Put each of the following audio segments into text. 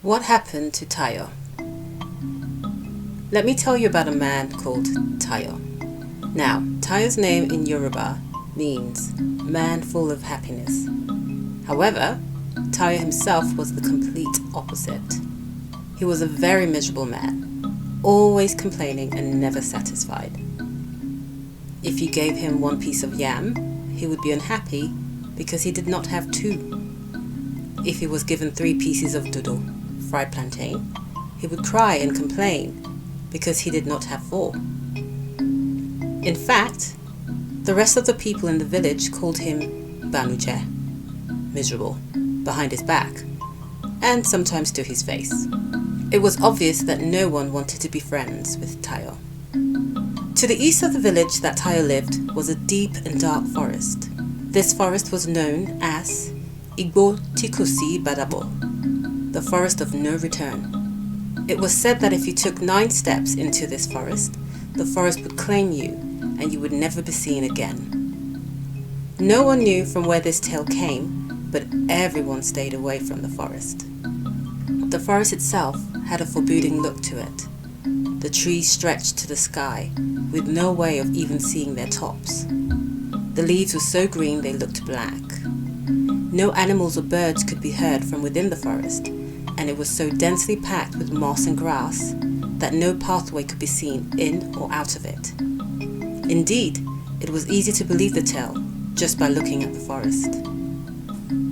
What happened to Tayo? Let me tell you about a man called Tayo. Now, Tayo's name in Yoruba means man full of happiness. However, Tayo himself was the complete opposite. He was a very miserable man, always complaining and never satisfied. If you gave him one piece of yam, he would be unhappy because he did not have two. If he was given 3 pieces of dodo, fried plantain, he would cry and complain because he did not have 4. In fact, the rest of the people in the village called him Banuje, miserable, behind his back, and sometimes to his face. It was obvious that no one wanted to be friends with Tayo. To the east of the village that Tayo lived was a deep and dark forest. This forest was known as Igbo Tikusi Badabo, the forest of no return. It was said that if you took 9 steps into this forest, the forest would claim you and you would never be seen again. No one knew from where this tale came, but everyone stayed away from the forest. The forest itself had a forbidding look to it. The trees stretched to the sky, with no way of even seeing their tops. The leaves were so green they looked black. No animals or birds could be heard from within the forest, and it was so densely packed with moss and grass that no pathway could be seen in or out of it. Indeed, it was easy to believe the tale just by looking at the forest.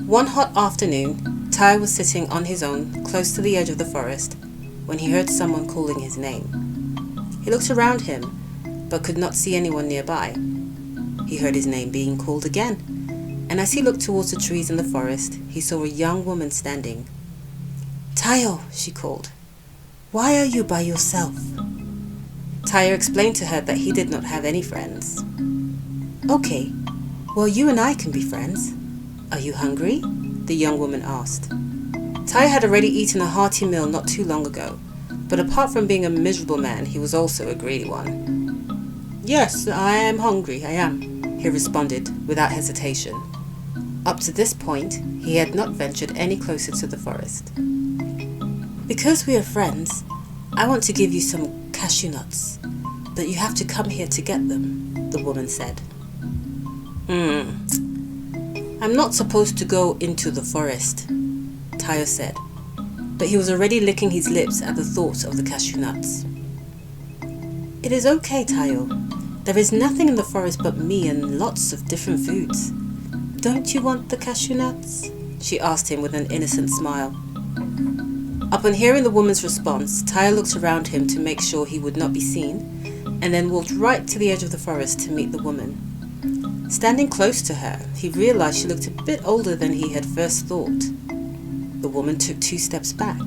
One hot afternoon, Tayo was sitting on his own close to the edge of the forest when he heard someone calling his name. He looked around him but could not see anyone nearby. He heard his name being called again, and as he looked towards the trees in the forest, he saw a young woman standing. "Tayo," she called, "why are you by yourself?" Tayo explained to her that he did not have any friends. "Okay, well, you and I can be friends. Are you hungry?" the young woman asked. Tayo had already eaten a hearty meal not too long ago, but apart from being a miserable man, he was also a greedy one. "Yes, I am hungry, I am," he responded without hesitation. Up to this point, he had not ventured any closer to the forest. "Because we are friends, I want to give you some cashew nuts, but you have to come here to get them," the woman said. "I'm not supposed to go into the forest," Tayo said, but he was already licking his lips at the thought of the cashew nuts. "It is okay, Tayo. There is nothing in the forest but me and lots of different foods. Don't you want the cashew nuts?" she asked him with an innocent smile. Upon hearing the woman's response, Tayo looked around him to make sure he would not be seen, and then walked right to the edge of the forest to meet the woman. Standing close to her, he realized she looked a bit older than he had first thought. The woman took 2 steps back.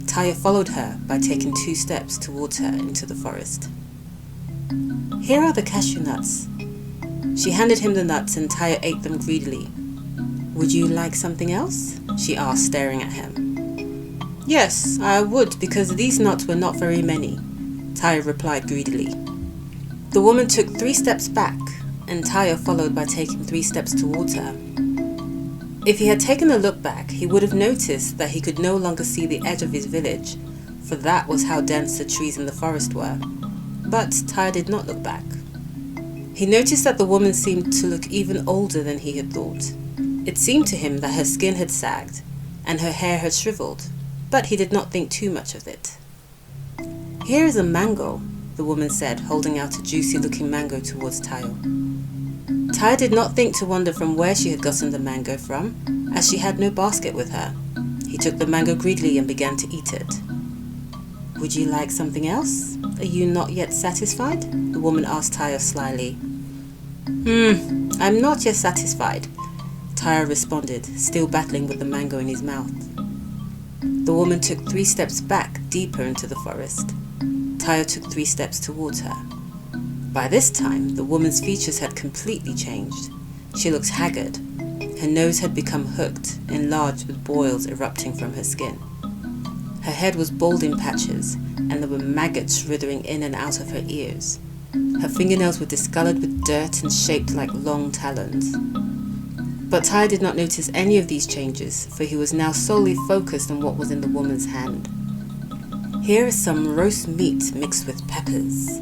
Tayo followed her by taking 2 steps towards her into the forest. "Here are the cashew nuts." She handed him the nuts and Tayo ate them greedily. "Would you like something else?" she asked, staring at him. "Yes, I would, because these nuts were not very many," Tayo replied greedily. The woman took 3 steps back, and Tayo followed by taking 3 steps towards her. If he had taken a look back, he would have noticed that he could no longer see the edge of his village, for that was how dense the trees in the forest were. But Tayo did not look back. He noticed that the woman seemed to look even older than he had thought. It seemed to him that her skin had sagged, and her hair had shriveled, but he did not think too much of it. "Here is a mango," the woman said, holding out a juicy-looking mango towards Tayo. Tayo did not think to wonder from where she had gotten the mango from, as she had no basket with her. He took the mango greedily and began to eat it. "Would you like something else? Are you not yet satisfied?" the woman asked Tayo slyly. I'm not yet satisfied," Tayo responded, still battling with the mango in his mouth. The woman took 3 steps back, deeper into the forest. Tayo took 3 steps towards her. By this time, the woman's features had completely changed. She looked haggard. Her nose had become hooked, enlarged with boils erupting from her skin. Her head was bald in patches, and there were maggots writhing in and out of her ears. Her fingernails were discolored with dirt and shaped like long talons. But Tyre did not notice any of these changes, for he was now solely focused on what was in the woman's hand. "Here is some roast meat mixed with peppers."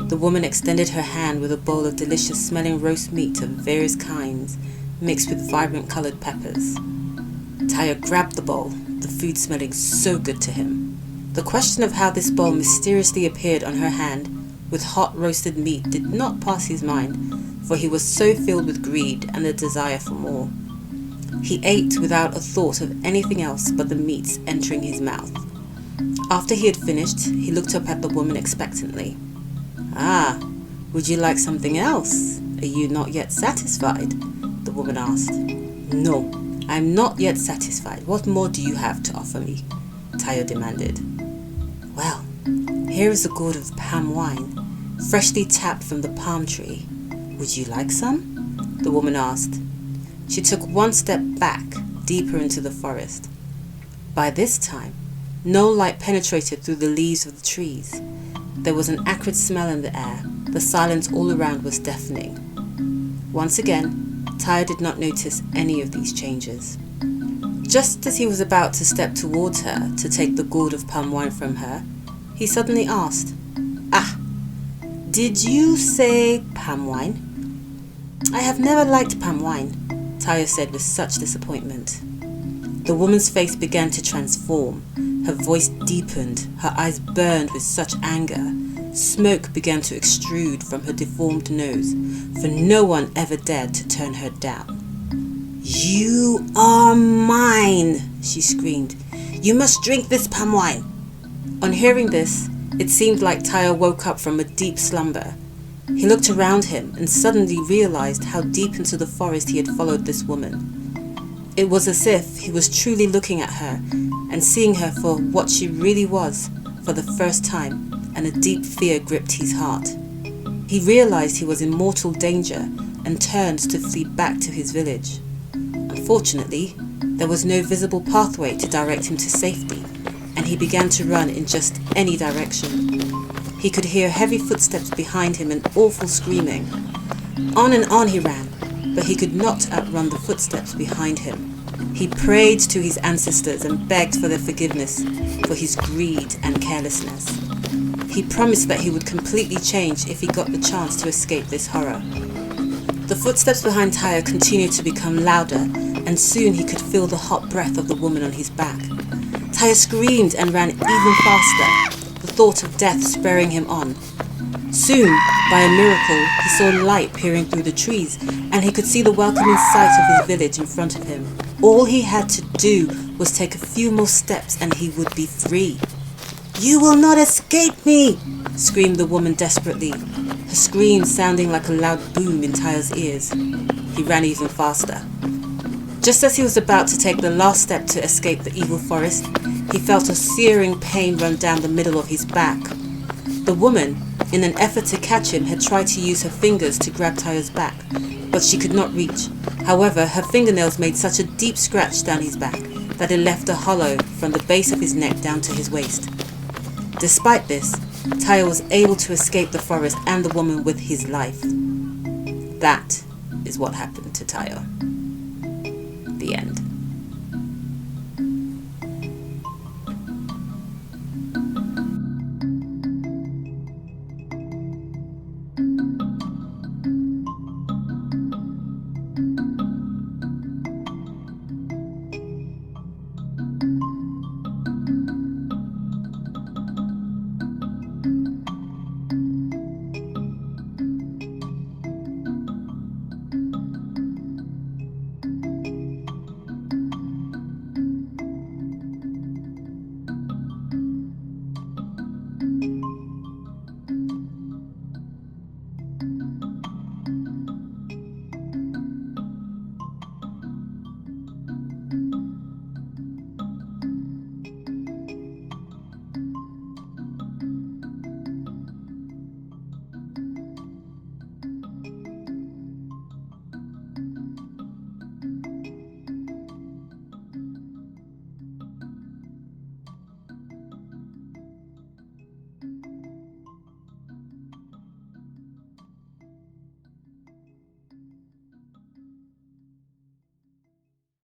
The woman extended her hand with a bowl of delicious smelling roast meat of various kinds, mixed with vibrant coloured peppers. Tyre grabbed the bowl, the food smelling so good to him. The question of how this bowl mysteriously appeared on her hand with hot roasted meat did not pass his mind, for he was so filled with greed and the desire for more. He ate without a thought of anything else but the meats entering his mouth. After he had finished, he looked up at the woman expectantly. "Ah, would you like something else? Are you not yet satisfied?" the woman asked. "No, I'm not yet satisfied. What more do you have to offer me?" Tyre demanded. "Well, here is a gourd of palm wine, freshly tapped from the palm tree. Would you like some?" the woman asked. She took one step back, deeper into the forest. By this time, no light penetrated through the leaves of the trees. There was an acrid smell in the air. The silence all around was deafening. Once again, Tyre did not notice any of these changes. Just as he was about to step towards her to take the gourd of palm wine from her, he suddenly asked, "Ah, did you say palm wine?" "I have never liked palm wine," Tyre said with such disappointment. The woman's face began to transform. Her voice deepened, her eyes burned with such anger. Smoke began to extrude from her deformed nose, for no one ever dared to turn her down. "You are mine," she screamed. "You must drink this palm wine." On hearing this, it seemed like Tyre woke up from a deep slumber. He looked around him and suddenly realized how deep into the forest he had followed this woman. It was as if he was truly looking at her and seeing her for what she really was for the first time, and a deep fear gripped his heart. He realized he was in mortal danger and turned to flee back to his village. Unfortunately, there was no visible pathway to direct him to safety, and he began to run in just any direction. He could hear heavy footsteps behind him and awful screaming. On and on he ran, but he could not outrun the footsteps behind him. He prayed to his ancestors and begged for their forgiveness for his greed and carelessness. He promised that he would completely change if he got the chance to escape this horror. The footsteps behind Tyre continued to become louder, and soon he could feel the hot breath of the woman on his back. Tyre screamed and ran even faster, the thought of death spurring him on. Soon, by a miracle, he saw light peering through the trees, and he could see the welcoming sight of his village in front of him. All he had to do was take a few more steps and he would be free. "You will not escape me!" screamed the woman desperately, her scream sounding like a loud boom in Tyre's ears. He ran even faster. Just as he was about to take the last step to escape the evil forest, he felt a searing pain run down the middle of his back. The woman, in an effort to catch him, had tried to use her fingers to grab Tyre's back, but she could not reach. However, her fingernails made such a deep scratch down his back that it left a hollow from the base of his neck down to his waist. Despite this, Tyre was able to escape the forest and the woman with his life. That is what happened to Tyre. The end.